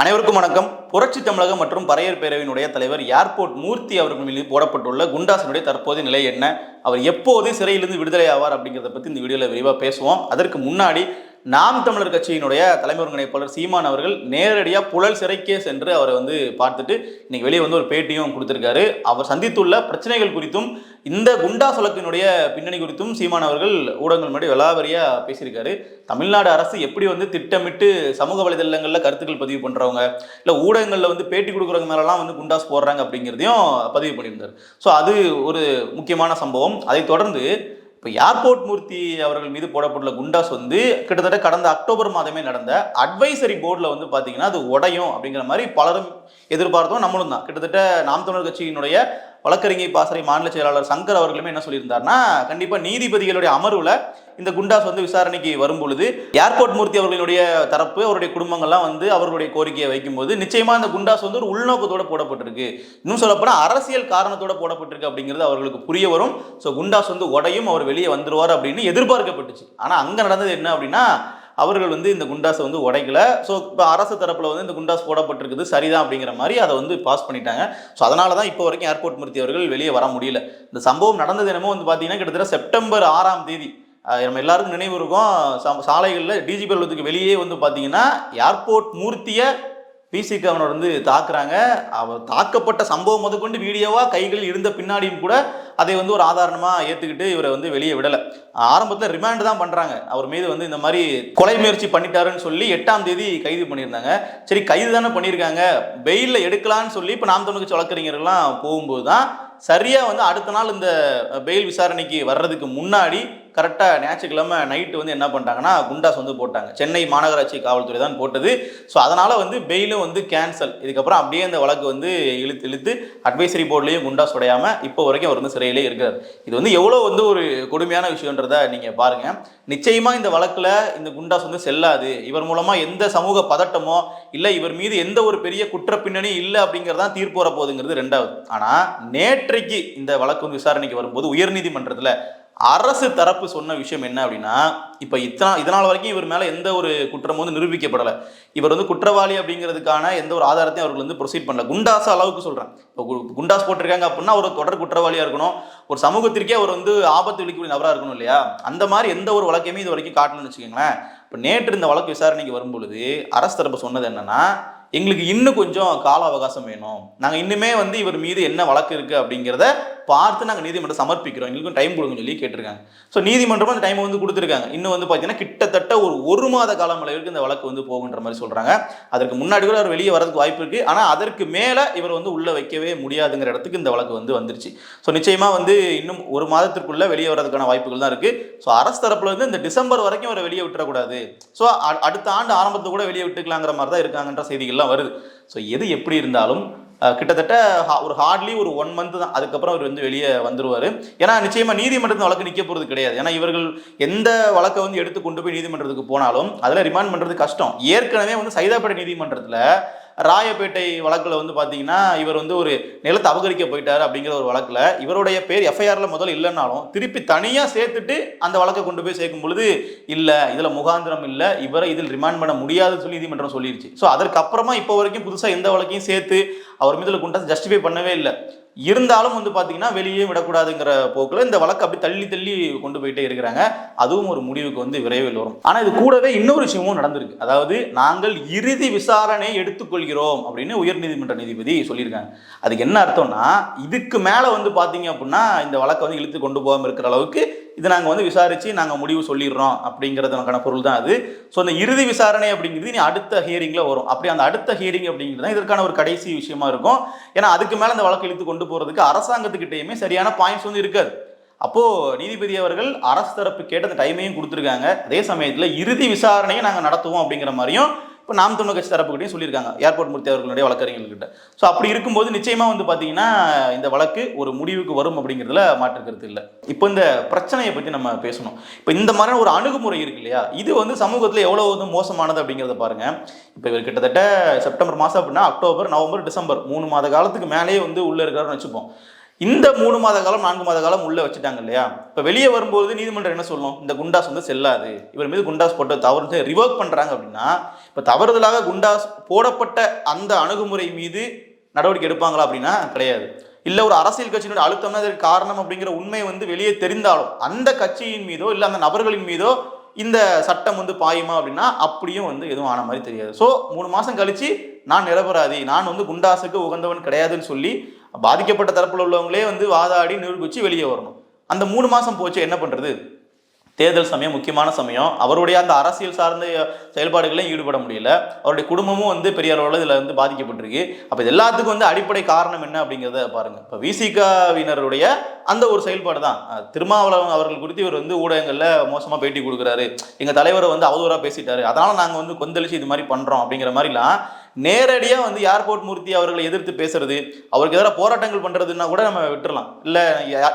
அனைவருக்கும் வணக்கம். புரட்சி தமிழகம் மற்றும் பறையர் பேரவையினுடைய தலைவர் ஏர்போர்ட் மூர்த்தி அவர்கள் மீது போடப்பட்டுள்ள குண்டாசினுடைய தற்போதைய நிலை என்ன, அவர் எப்போது சிறையிலிருந்து விடுதலை ஆவார் அப்படிங்கிறத பற்றி இந்த வீடியோவில் விரிவாக பேசுவோம். அதற்கு முன்னாடி நாம் தமிழர் கட்சியினுடைய தலைமை ஒருங்கிணைப்பாளர் சீமான் அவர்கள் நேரடியாக புழல் சிறைக்கே சென்று அவரை பார்த்துட்டு இன்னைக்கு வெளியே ஒரு பேட்டியும் கொடுத்திருக்காரு. அவர் சந்தித்துள்ள பிரச்சனைகள் குறித்தும் இந்த குண்டாஸ் வழக்கினுடைய பின்னணி குறித்தும் சீமான் அவர்கள் ஊடகங்கள் முன்னாடி விலாவரியா பேசியிருக்காரு. தமிழ்நாடு அரசு எப்படி திட்டமிட்டு சமூக வலைதளங்களில் கருத்துக்கள் பதிவு பண்றவங்க இல்லை ஊடகங்களில் பேட்டி கொடுக்குறவங்க மேலாம் குண்டாஸ் போடுறாங்க அப்படிங்கிறதையும் பதிவு பண்ணியிருந்தார். ஸோ அது ஒரு முக்கியமான சம்பவம். அதை தொடர்ந்து இப்போ ஏர்போர்ட் மூர்த்தி அவர்கள் மீது போடப்பட்டுள்ள குண்டாஸ் கிட்டத்தட்ட கடந்த அக்டோபர் மாதமே நடந்த அட்வைசரி போர்டில் பார்த்தீங்கன்னா அது உடையும் அப்படிங்கிற மாதிரி பலரும் எதிர்பார்த்தோம். நம்மளும் தான் கிட்டத்தட்ட நாம் தமிழர் கட்சியினுடைய வழக்கறிஞர் பாசறை மாநில செயலாளர் சங்கர் அவர்களுமே என்ன சொல்லியிருந்தாருன்னா, கண்டிப்பாக நீதிபதிகளுடைய அமர்வில் இந்த குண்டாஸ் விசாரணைக்கு வரும் பொழுது ஏர்போர்ட் மூர்த்தி அவர்களுடைய தரப்பு அவருடைய குடும்பங்கள்லாம் அவர்களுடைய கோரிக்கையை வைக்கும்போது நிச்சயமா இந்த குண்டாஸ் ஒரு உள்நோக்கத்தோட போடப்பட்டிருக்கு, இன்னும் சொல்லப்போனால் அரசியல் காரணத்தோட போடப்பட்டிருக்கு அப்படிங்கிறது அவர்களுக்கு புரிய வரும். ஸோ குண்டாஸ் உடையும், அவர் வெளியே வந்துருவார் அப்படின்னு எதிர்பார்க்கப்பட்டுச்சு. ஆனால் அங்கே நடந்தது என்ன அப்படின்னா, அவர்கள் இந்த குண்டாஸை உடைக்கல. ஸோ இப்போ அரசு தரப்பில் இந்த குண்டாஸ் போடப்பட்டிருக்குது சரிதான் அப்படிங்கிற மாதிரி அதை பாஸ் பண்ணிட்டாங்க. ஸோ அதனால தான் இப்போ வரைக்கும் ஏர்போர்ட் மூர்த்தி அவர்கள் வெளியே வர முடியல. இந்த சம்பவம் நடந்தது என்னமோ பார்த்தீங்கன்னா கிட்டத்தட்ட செப்டம்பர் 6ஆம் தேதி நம்ம எல்லாருக்கும் நினைவு இருக்கும். சாலைகளில் டிஜிபி அலுவலகத்துக்கு வெளியே பார்த்தீங்கன்னா ஏர்போர்ட் மூர்த்தியை பிசிக்கு அவனோட தாக்குறாங்க. அவர் தாக்கப்பட்ட சம்பவம் முதற்கொண்டு வீடியோவாக கைகளில் இருந்த பின்னாடியும் கூட அதை ஒரு ஆதாரமாக ஏற்றுக்கிட்டு இவரை வெளியே விடலை. ஆரம்பத்தில் ரிமாண்ட் தான் பண்ணுறாங்க. அவர் மீது இந்த மாதிரி கொலை முயற்சி பண்ணிட்டாருன்னு சொல்லி 8ஆம் தேதி கைது பண்ணியிருந்தாங்க. சரி, கைது தானே பண்ணியிருக்காங்க, பெயிலில் எடுக்கலான்னு சொல்லி இப்போ நாம் தமிழ் கட்சி வழக்கறிஞர்கள்லாம் போகும்போது தான் சரியாக அடுத்த நாள் இந்த பெயில் விசாரணைக்கு வர்றதுக்கு முன்னாடி கரெக்டாக ஞாயிற்றுக்கிழமை நைட்டு என்ன பண்ணிட்டாங்கன்னா குண்டாஸ் போட்டாங்க. சென்னை மாநகராட்சி காவல்துறை தான் போட்டது. ஸோ அதனால் பெயிலும் கேன்சல். இதுக்கப்புறம் அப்படியே அந்த வழக்கு இழுத்து அட்வைசரி போர்ட்லேயும் குண்டாஸ் உடையாமல் இப்போ வரைக்கும் அவர் சிறையிலே இருக்கிறார். இது எவ்வளோ ஒரு கொடுமையான விஷயன்றதை நீங்கள் பாருங்கள். நிச்சயமாக இந்த வழக்கில் இந்த குண்டாஸ் செல்லாது. இவர் மூலமாக எந்த சமூக பதட்டமோ இல்லை இவர் மீது எந்த ஒரு பெரிய குற்ற பின்னணி இல்லை அப்படிங்கிறதான் தீர்ப்பு வர போகுதுங்கிறது ரெண்டாவது. ஆனால் நேற்றைக்கு இந்த வழக்கு விசாரணைக்கு வரும்போது உயர்நீதிமன்றத்தில் அரசு தரப்பு சொன்ன விஷயம் என்ன அப்படின்னா, இப்போ இதனால் வரைக்கும் இவர் மேலே எந்த ஒரு குற்றமும் நிரூபிக்கப்படலை. இவர் குற்றவாளி அப்படிங்கிறதுக்கான எந்த ஒரு ஆதாரத்தையும் அவர்கள் ப்ரொசீட் பண்ணல. குண்டாஸ் அளவுக்கு சொல்கிறேன். இப்போ குண்டாஸ் போட்டிருக்காங்க அப்படின்னா ஒரு தொடர் குற்றவாளியாக இருக்கணும், ஒரு சமூகத்திற்கே அவர் ஆபத்து விளிக்கக்கூடிய நபராக இருக்கணும் இல்லையா? அந்த மாதிரி எந்த ஒரு வழக்கையுமே இது வரைக்கும் காட்டணும்னு வச்சுக்கோங்களேன். இப்போ நேற்று இந்த வழக்கு விசாரணைக்கு வரும்பொழுது அரசு தரப்பு சொன்னது என்னன்னா, எங்களுக்கு இன்னும் கொஞ்சம் கால அவகாசம் வேணும், நாங்கள் இன்னுமே இவர் மீது என்ன வழக்கு இருக்குது அப்படிங்கிறத பார்த்து நாங்கள் நீதிமன்றம் சமர்ப்பிக்கிறோம், எங்களுக்கும் டைம் கொடுங்கன்னு சொல்லி கேட்டிருக்காங்க. ஸோ நீதிமன்றம் அந்த டைம் கொடுத்துருக்காங்க. இன்னும் பார்த்தீங்கன்னா கிட்டத்தட்ட ஒரு மாத காலம் அளவுக்கு இந்த வழக்கு போகுன்ற மாதிரி சொல்கிறாங்க. அதற்கு முன்னாடி கூட அவர் வெளியே வரதுக்கு வாய்ப்பு இருக்குது. ஆனால் அதற்கு மேலே இவர் உள்ளே வைக்கவே முடியாதுங்கிற இடத்துக்கு இந்த வழக்கு வந்துருச்சு. ஸோ நிச்சயமாக இன்னும் ஒரு மாதத்திற்குள்ளே வெளியே வரதுக்கான வாய்ப்புகள் தான் இருக்குது. ஸோ அரசு தரப்பில் இந்த டிசம்பர் வரைக்கும் அவரை வெளியே விட்டுறக்கூடாது, ஸோ அடுத்த ஆண்டு ஆரம்பத்தை கூட வெளியே விட்டுக்கலாங்கிற மாதிரி தான் இருக்காங்கன்ற செய்திகள்லாம் வருது. ஸோ எது எப்படி இருந்தாலும் கிட்டத்தட்ட ஒரு ஹார்ட்லி ஒரு 1 மந்த் தான், அதுக்கப்புறம் அவர் வெளியே வந்துருவார். ஏன்னா நிச்சயமாக நீதிமன்றத்தில் வழக்கு நிற்க போகிறது கிடையாது. ஏன்னா இவர்கள் எந்த வழக்கை எடுத்து கொண்டு போய் நீதிமன்றத்துக்கு போனாலும் அதில் ரிமாண்ட் பண்ணுறது கஷ்டம். ஏற்கனவே சைதாப்பேட்டை நீதிமன்றத்தில் ராயப்பேட்டை வழக்கில் பார்த்தீங்கன்னா இவர் ஒரு நிலத்தை அபகரிக்க போயிட்டார் அப்படிங்கிற ஒரு வழக்கில் இவருடைய பேர் எஃப்ஐஆரில் முதல்ல இல்லைன்னாலும் திருப்பி தனியாக சேர்த்துட்டு அந்த வழக்கை கொண்டு போய் சேர்க்கும் பொழுது இல்லை, இதில் முகாந்திரம் இல்லை, இவரை இதில் ரிமாண்ட் பண்ண முடியாதுன்னு சொல்லி நீதிமன்றம் சொல்லிடுச்சு. ஸோ அதற்கப்புறமா இப்போ வரைக்கும் புதுசாக எந்த வழக்கையும் சேர்த்து அவர் மீது குண்டாஸ் ஜஸ்டிஃபை பண்ணவே இல்லை. இருந்தாலும் பார்த்தீங்கன்னா வெளியே விடக்கூடாதுங்கிற போக்கில் இந்த வழக்கு அப்படி தள்ளி தள்ளி கொண்டு போயிட்டே இருக்கிறாங்க. அதுவும் ஒரு முடிவுக்கு விரைவில் வரும். ஆனால் இது கூடவே இன்னொரு விஷயமும் நடந்திருக்கு. அதாவது நாங்கள் இறுதி விசாரணை எடுத்துக்கொள்கிறோம் அப்படின்னு உயர்நீதிமன்ற நீதிபதி சொல்லியிருக்காங்க. அதுக்கு என்ன அர்த்தம்னா, இதுக்கு மேலே பார்த்தீங்க அப்படின்னா இந்த வழக்கை இழுத்து கொண்டு போகாமல் இருக்கிற அளவுக்கு இது நாங்கள் விசாரித்து நாங்கள் முடிவு சொல்லிடுறோம் அப்படிங்கிறதுக்கான பொருள் தான் அது. ஸோ அந்த இறுதி விசாரணை அப்படிங்கிறது இனி அடுத்த ஹியரிங்கில் வரும். அப்படி அந்த அடுத்த ஹியரிங் அப்படிங்கிறது தான் இதற்கான ஒரு கடைசி விஷயமா இருக்கும். ஏன்னா அதுக்கு மேலே அந்த வழக்கு இழுத்து கொண்டு போகிறதுக்கு அரசாங்கத்துக்கிட்டேயுமே சரியான பாயிண்ட்ஸ் இருக்காது. அப்போது நீதிபதி அவர்கள் அரசு தரப்பு கேட்ட அந்த டைமையும் கொடுத்துருக்காங்க. அதே சமயத்தில் இறுதி விசாரணையை நாங்கள் நடத்துவோம் அப்படிங்கிற மாதிரியும் இப்போ நாம் தமிழ் கட்சி தரப்புக்கிட்டையும் சொல்லியிருக்காங்க ஏர்போர்ட் மூர்த்தி அவர்களுடைய வழக்கறிஞர்கள்கிட்ட. ஸோ அப்படி இருக்கும்போது நிச்சயமாக பார்த்தீங்கன்னா இந்த வழக்கு ஒரு முடிவுக்கு வரும் அப்படிங்கிறதுல மாற்றுக்கிறது இல்லை. இப்போ இந்த பிரச்சனையை பற்றி நம்ம பேசணும். இப்போ இந்த மாதிரியான ஒரு அணுகுமுறை இருக்கு இல்லையா, இது சமூகத்தில் எவ்வளோ மோசமானது அப்படிங்கிறத பாருங்கள். இப்போ இவர் கிட்டத்தட்ட செப்டம்பர் மாதம் அப்படின்னா அக்டோபர், நவம்பர், டிசம்பர் 3 மாத காலத்துக்கு மேலேயே உள்ளே இருக்காருன்னு வச்சுப்போம். இந்த 3 மாத காலம் 4 மாத காலம் உள்ள வச்சுட்டாங்க இல்லையா? இப்போ வெளியே வரும்போது நீதிமன்றம் என்ன சொல்லணும்? இந்த குண்டாஸ் வந்து செல்லாது, இவர் மீது குண்டாஸ் போட்ட தவறு ரிவோக் பண்றாங்க அப்படின்னா, இப்போ தவறுதலாக குண்டாஸ் போடப்பட்ட அந்த அணுகுமுறை மீது நடவடிக்கை எடுப்பாங்களா அப்படின்னா கிடையாது. இல்ல ஒரு அரசியல் கட்சியினுடைய அழுத்தம் தான் இதற்கு காரணம் அப்படிங்கிற உண்மை வந்து வெளியே தெரிந்தாலும் அந்த கட்சியின் மீதோ இல்ல அந்த நபர்களின் மீதோ இந்த சட்டம் வந்து பாயுமா அப்படின்னா அப்படியும் வந்து எதுவும் ஆன மாதிரி தெரியாது. ஸோ 3 மாசம் கழிச்சு நான் நிரபராதி, நான் வந்து குண்டாசுக்கு உகந்தவன் கிடையாதுன்னு சொல்லி பாதிக்கப்பட்ட தரப்புல உள்ளவங்களே வந்து வாதாடி நிரூபிச்சு வெளியே வரணும். அந்த 3 மாசம் போச்சு, என்ன பண்றது? தேர்தல் சமயம், முக்கியமான சமயம், அவருடைய அந்த அரசியல் சார்ந்த செயல்பாடுகளையும் ஈடுபட முடியல, அவருடைய குடும்பமும் வந்து பெரிய அளவில் இதில் வந்து பாதிக்கப்பட்டிருக்கு. அப்போ இது எல்லாத்துக்கும் வந்து அடிப்படை காரணம் என்ன அப்படிங்கிறத பாருங்க. இப்போ விசிகாவினருடைய அந்த ஒரு செயல்பாடு தான். திருமாவளவன் அவர்கள் குறித்து இவர் வந்து ஊடகங்களில் மோசமாக பேட்டி கொடுக்குறாரு, எங்கள் தலைவரை வந்து அவதூறாக பேசிட்டாரு, அதனால நாங்கள் வந்து கொந்தளிச்சு இது மாதிரி பண்ணுறோம் அப்படிங்கிற மாதிரிலாம் நேரடியாக வந்து ஏர்போர்ட் மூர்த்தி அவர்களை எதிர்த்து பேசுறது, அவருக்கு எதிராக போராட்டங்கள் பண்ணுறதுன்னா கூட நம்ம விட்டுறலாம். இல்லை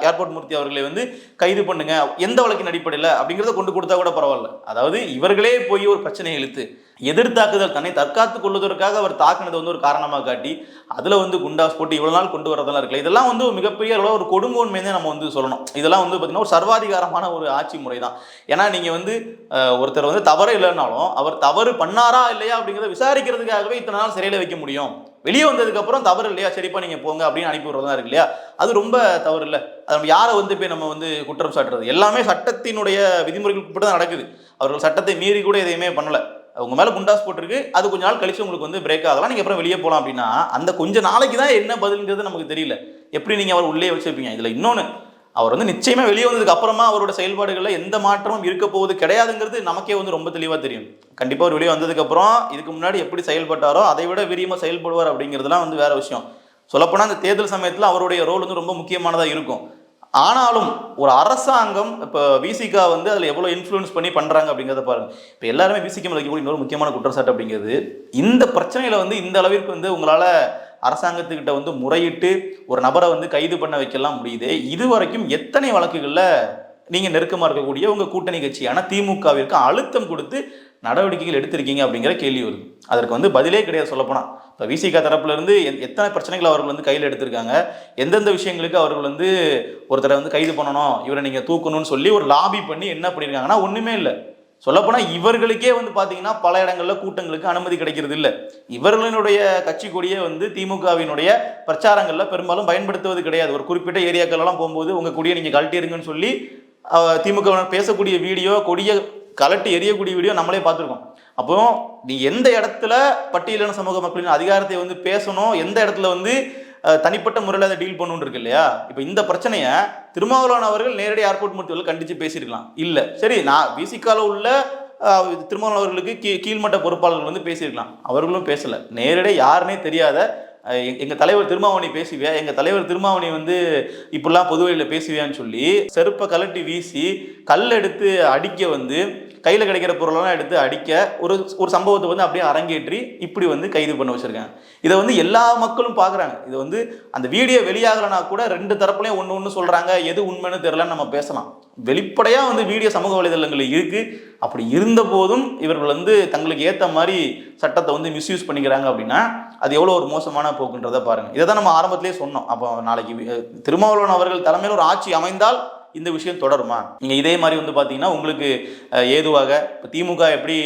ஏர்போர்ட் மூர்த்தி அவர்களை வந்து கைது பண்ணுங்க, எந்த வழக்கின் அடிப்படையில் அப்படிங்கிறத கொண்டு கொடுத்தா கூட பரவாயில்ல. அதாவது இவர்களே போய் ஒரு பிரச்சனையை இழுத்து எதிர்த்தாக்குதல், தன்னை தற்காத்துக் கொள்வதற்காக அவர் தாக்குனதை வந்து ஒரு காரணமாக காட்டி அதில் வந்து குண்டாஸ் போட்டு இவ்வளோ நாள் கொண்டு வரதெல்லாம் இருக்குல்ல, இதெல்லாம் வந்து மிகப்பெரிய அளவில் ஒரு கொடுங்கோன்மையை நம்ம வந்து சொல்லணும். இதெல்லாம் வந்து பார்த்தீங்கன்னா ஒரு சர்வாதிகாரமான ஒரு ஆட்சி முறை தான். ஏன்னா நீங்கள் வந்து ஒருத்தர் வந்து தவறே இல்லைன்னாலும் அவர் தவறு பண்ணாரா இல்லையா அப்படிங்கிறத விசாரிக்கிறதுக்காகவே இத்தனை நாள் சிறையில் வைக்க முடியும். வெளியே வந்ததுக்கு அப்புறம் தவறு இல்லையா, சரிப்பா நீங்க போங்க அப்படின்னு அனுப்பி விடுறதா இருக்கு இல்லையா? அது ரொம்ப தவறு இல்லை. அது யாரை வந்து போய் நம்ம வந்து குற்றம் சாட்டுறது? எல்லாமே சட்டத்தினுடைய விதிமுறைகளுக்கு உட்பட்டு தான் நடக்குது. அவர்கள் சட்டத்தை மீறி கூட எதையுமே பண்ணல. உங்க மேல குண்டாஸ் போட்டிருக்கு, அது கொஞ்ச நாள் கழிச்சு உங்களுக்கு வந்து பிரேக் ஆகலாம், நீங்க அப்புறம் வெளியே போகலாம் அப்படின்னா அந்த கொஞ்ச நாளைக்கு தான் என்ன பதில்ங்கிறது நமக்கு தெரியல. எப்படி நீங்க அவர் உள்ளே வச்சிருப்பீங்க? இதுல இன்னொன்னு, அவர் வந்து நிச்சயமா வெளியே வந்ததுக்கு அப்புறமா அவரோட செயல்பாடுகளில் எந்த மாற்றமும் இருக்க போவது கிடையாதுங்கிறது நமக்கே வந்து ரொம்ப தெளிவாக தெரியும். கண்டிப்பாக அவர் வெளியே வந்ததுக்கு அப்புறம் இதுக்கு முன்னாடி எப்படி செயல்பட்டாரோ அதை விட வீரியமாக செயல்படுவார் அப்படிங்கிறதுலாம் வந்து வேற விஷயம். சொல்லப்போனால் அந்த தேர்தல் சமயத்தில் அவருடைய ரோல் வந்து ரொம்ப முக்கியமானதாக இருக்கும். ஆனாலும் ஒரு அரசாங்கம் இப்போ விசிகா வந்து அதில் எவ்வளோ இன்ஃப்ளூயன்ஸ் பண்ணி பண்ணுறாங்க அப்படிங்கிறத பாருங்க. இப்போ எல்லாருமே விசிகா வைக்கக்கூடிய இன்னொரு முக்கியமான குற்றச்சாட்டு அப்படிங்கிறது, இந்த பிரச்சனையில் வந்து இந்த அளவிற்கு வந்து உங்களால் அரசாங்கத்துக்கிட்ட வந்து முறையிட்டு ஒரு நபரை வந்து கைது பண்ண வைக்கலாம் முடியுது. இது வரைக்கும் எத்தனை வழக்குகளில் நீங்கள் நெருக்கமாக இருக்கக்கூடிய உங்கள் கூட்டணி கட்சியான திமுகவிற்கு அழுத்தம் கொடுத்து நடவடிக்கைகள் எடுத்திருக்கீங்க அப்படிங்கிற கேள்வி வருது. அதற்கு வந்து பதிலே கிடையாது சொல்லப்போனால். இப்போ விசிகா தரப்புல இருந்து எத்தனை பிரச்சனைகள் அவர்கள் வந்து கையில் எடுத்திருக்காங்க, எந்தெந்த விஷயங்களுக்கு அவர்கள் வந்து ஒருத்தரை வந்து கைது பண்ணணும், இவரை நீங்கள் தூக்கணும்னு சொல்லி ஒரு லாபி பண்ணி என்ன பண்ணியிருக்காங்கன்னா ஒன்றுமே இல்லை. சொல்லப்போனால் இவர்களுக்கே வந்து பார்த்தீங்கன்னா பல இடங்களில் கூட்டங்களுக்கு அனுமதி கிடைக்கிறது இல்லை. இவர்களுடைய கட்சி கொடியே வந்து திமுகவினுடைய பிரச்சாரங்களில் பெரும்பாலும் பயன்படுத்துவது கிடையாது. ஒரு குறிப்பிட்ட ஏரியாக்கள்லாம் போகும்போது உங்கள் கொடியை நீங்கள் கழட்டிருங்கன்னு சொல்லி திமுக பேசக்கூடிய வீடியோ, கொடியை கலட்டி எரியக்கூடிய வீடியோ நம்மளே பார்த்துருக்கோம். அப்போ நீ எந்த இடத்துல பட்டியலின சமூக மக்களின் அதிகாரத்தை வந்து பேசணும், எந்த இடத்துல வந்து தனிப்பட்ட முறையில் அதை டீல் பண்ணணும்னு இருக்கு இல்லையா? இப்போ இந்த பிரச்சனையை திருமாவளவன் அவர்கள் நேரடி ஏர்போர்ட் மூர்த்திகளை கண்டித்து பேசியிருக்கலாம். இல்லை சரி, நான் விசிகால உள்ள திருமாவளவன் அவர்களுக்கு கீழ்மட்ட பொறுப்பாளர்கள் வந்து பேசியிருக்கலாம். அவர்களும் பேசலை. நேரடியாக யாருன்னே தெரியாத எங்கள் தலைவர் திருமாவணி பேசுவியா, எங்கள் தலைவர் திருமாவணி வந்து இப்படிலாம் பொது வழியில் பேசுவியான்னு சொல்லி செருப்பை கலட்டி வீசி கல் எடுத்து அடிக்க வந்து கையில் கிடைக்கிற பொருளெல்லாம் எடுத்து அடிக்க ஒரு சம்பவத்தை வந்து அப்படியே அரங்கேற்றி இப்படி வந்து கைது பண்ண வச்சுருக்காங்க. இதை வந்து எல்லா மக்களும் பார்க்குறாங்க. இது வந்து அந்த வீடியோ வெளியாகலைன்னா கூட ரெண்டு தரப்புலையும் ஒன்று சொல்கிறாங்க, எது உண்மைன்னு தெரியலன்னு நம்ம பேசலாம். வெளிப்படையாக வந்து வீடியோ சமூக வலைதளங்களில் இருக்குது. அப்படி இருந்த போதும் இவர்கள் வந்து தங்களுக்கு ஏற்ற மாதிரி சட்டத்தை வந்து மிஸ்யூஸ் பண்ணிக்கிறாங்க அப்படின்னா அது எவ்வளோ ஒரு மோசமான போக்குன்றதை பாருங்கள். இதை தான் நம்ம ஆரம்பத்திலே சொன்னோம். அப்போ நாளைக்கு திருமாவளவன் அவர்கள் தலைமையில் ஒரு ஆட்சி அமைந்தால் இந்த விஷயம் தொடருமா? நீங்கள் இதே மாதிரி வந்து பார்த்தீங்கன்னா உங்களுக்கு ஏதுவாக இப்போ திமுக எப்படி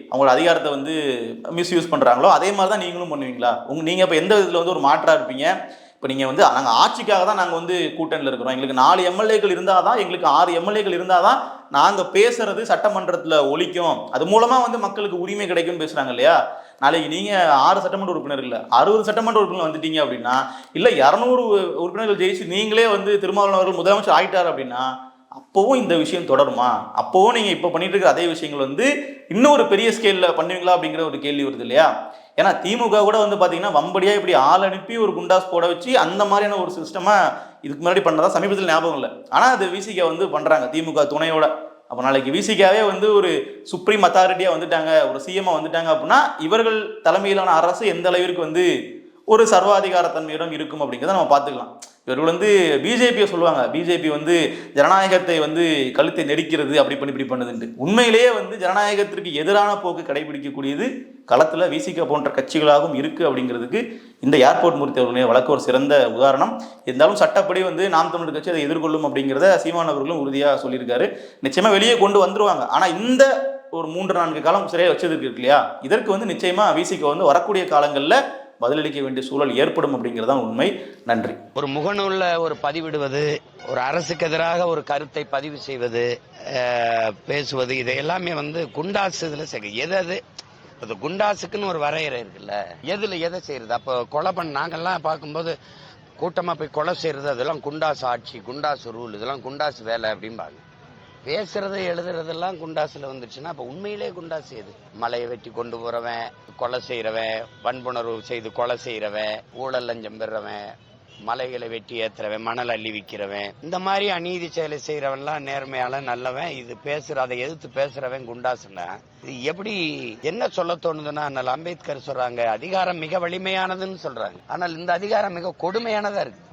அவங்களோட அதிகாரத்தை வந்து மிஸ்யூஸ் பண்ணுறாங்களோ அதே மாதிரி தான் நீங்களும் பண்ணுவீங்களா? நீங்கள் இப்போ எந்த விதத்தில் வந்து ஒரு மாற்றாக இருப்பீங்க? இப்போ நீங்கள் வந்து நாங்கள் ஆட்சிக்காக தான் நாங்கள் வந்து கூட்டணியில் இருக்கிறோம், எங்களுக்கு 4 எம்எல்ஏக்கள் இருந்தால் தான், எங்களுக்கு 6 எம்எல்ஏக்கள் இருந்தால் தான் நாங்கள் பேசுறது சட்டமன்றத்தில் ஒலிக்கும், அது மூலமாக வந்து மக்களுக்கு உரிமை கிடைக்கும்னு பேசுகிறாங்க இல்லையா? நாளைக்கு நீங்கள் 6 சட்டமன்ற உறுப்பினர் இல்லை 60 சட்டமன்ற உறுப்பினர் வந்துட்டீங்க அப்படின்னா, இல்லை 200 உறுப்பினர்கள் ஜெயிச்சு நீங்களே வந்து திருமாவளவன் அவர்கள் முதலமைச்சர் ஆயிட்டார் அப்படின்னா அப்போவும் இந்த விஷயம் தொடருமா? அப்போவும் நீங்கள் இப்போ பண்ணிட்டு இருக்கிற அதே விஷயங்கள் வந்து இன்னும் ஒரு பெரிய ஸ்கேலில் பண்ணுவீங்களா அப்படிங்கிற ஒரு கேள்வி வருது இல்லையா? ஏன்னா திமுக கூட வந்து பார்த்தீங்கன்னா வம்படியாக இப்படி ஆள் அனுப்பி ஒரு குண்டாஸ் போட வச்சு அந்த மாதிரியான ஒரு சிஸ்டமாக இதுக்கு முன்னாடி பண்ணதா சமீபத்தில் ஞாபகம் இல்லை. ஆனால் அது விசிகா வந்து பண்ணுறாங்க திமுக துணையோட. அப்போ நாளைக்கு விசிகாவே வந்து ஒரு சுப்ரீம் அத்தாரிட்டியாக வந்துட்டாங்க, ஒரு சிஎம்மாக வந்துட்டாங்க அப்படின்னா இவர்கள் தலைமையிலான அரசு எந்த அளவிற்கு வந்து ஒரு சர்வாதிகாரத்தன்மையிடம் இருக்கும் அப்படிங்கிறத நம்ம பார்த்துக்கலாம். இவர்கள் வந்து பிஜேபியை சொல்லுவாங்க, பிஜேபி வந்து ஜனநாயகத்தை வந்து கழுத்தை நெரிக்கிறது, அப்படி பண்ணி இப்படி பண்ணுதுன்ட்டு. உண்மையிலேயே வந்து ஜனநாயகத்திற்கு எதிரான போக்கு கடைபிடிக்கக்கூடியது களத்தில் விசிக போன்ற கட்சிகளாகவும் இருக்குது அப்படிங்கிறதுக்கு இந்த ஏர்போர்ட் மூர்த்தி அவர்களுடைய வழக்கு ஒரு சிறந்த உதாரணம். இருந்தாலும் சட்டப்படி வந்து நாம் தமிழர் கட்சி அதை எதிர்கொள்ளும் அப்படிங்கிறத சீமான் அவர்களும் உறுதியாக சொல்லியிருக்காரு. நிச்சயமாக வெளியே கொண்டு வந்துருவாங்க. ஆனால் இந்த ஒரு 3-4 காலம் சிறையை வச்சதுக்கு இருக்கு இல்லையா, இதற்கு வந்து நிச்சயமாக விசிக வந்து வரக்கூடிய காலங்களில் பதிலளிக்க வேண்டிய சூழல் ஏற்படும் அப்படிங்கிறதான் உண்மை. நன்றி. ஒரு முகநூல்ல ஒரு பதிவிடுவது, ஒரு அரசுக்கு எதிராக ஒரு கருத்தை பதிவு செய்வது, பேசுவது, இது எல்லாமே வந்து குண்டாசு இதுல எது அது குண்டாசுக்குன்னு ஒரு வரையறை இருக்குல்ல, எதுல எதை செய்யறது. அப்போ கொலை பண்ண நாங்கெல்லாம் பார்க்கும்போது கூட்டமா போய் கொலை செய்யறது, அதெல்லாம் குண்டாசு ஆட்சி, குண்டாசு ரூல், இதெல்லாம் குண்டாசு வேலை அப்படிம்பாங்க. பேசுறது எழுதுறதெல்லாம் குண்டாசுல வந்துச்சுன்னா அப்ப உண்மையிலே குண்டாசு எது? மலையை வெட்டி கொண்டு போறவன், கொலை செய்யறவன், வன்புணர்வு செய்து கொலை செய்யறவன், ஊழல் லஞ்சம் பெறவன், மலைகளை வெட்டி ஏத்துறவன், மணல் அள்ளி விற்கிறவன், இந்த மாதிரி அநீதி செயலை செய்யறவன்லாம் நேர்மையால நல்லவன். இது அதை எதிர்த்து பேசுறவன் குண்டாசுன்னா இது எப்படி என்ன சொல்ல தோணுதுன்னா, அண்ணல் அம்பேத்கர் சொல்றாங்க அதிகாரம் மிக வலிமையானதுன்னு சொல்றாங்க. ஆனால் இந்த அதிகாரம் மிக கொடுமையானதா இருக்கு.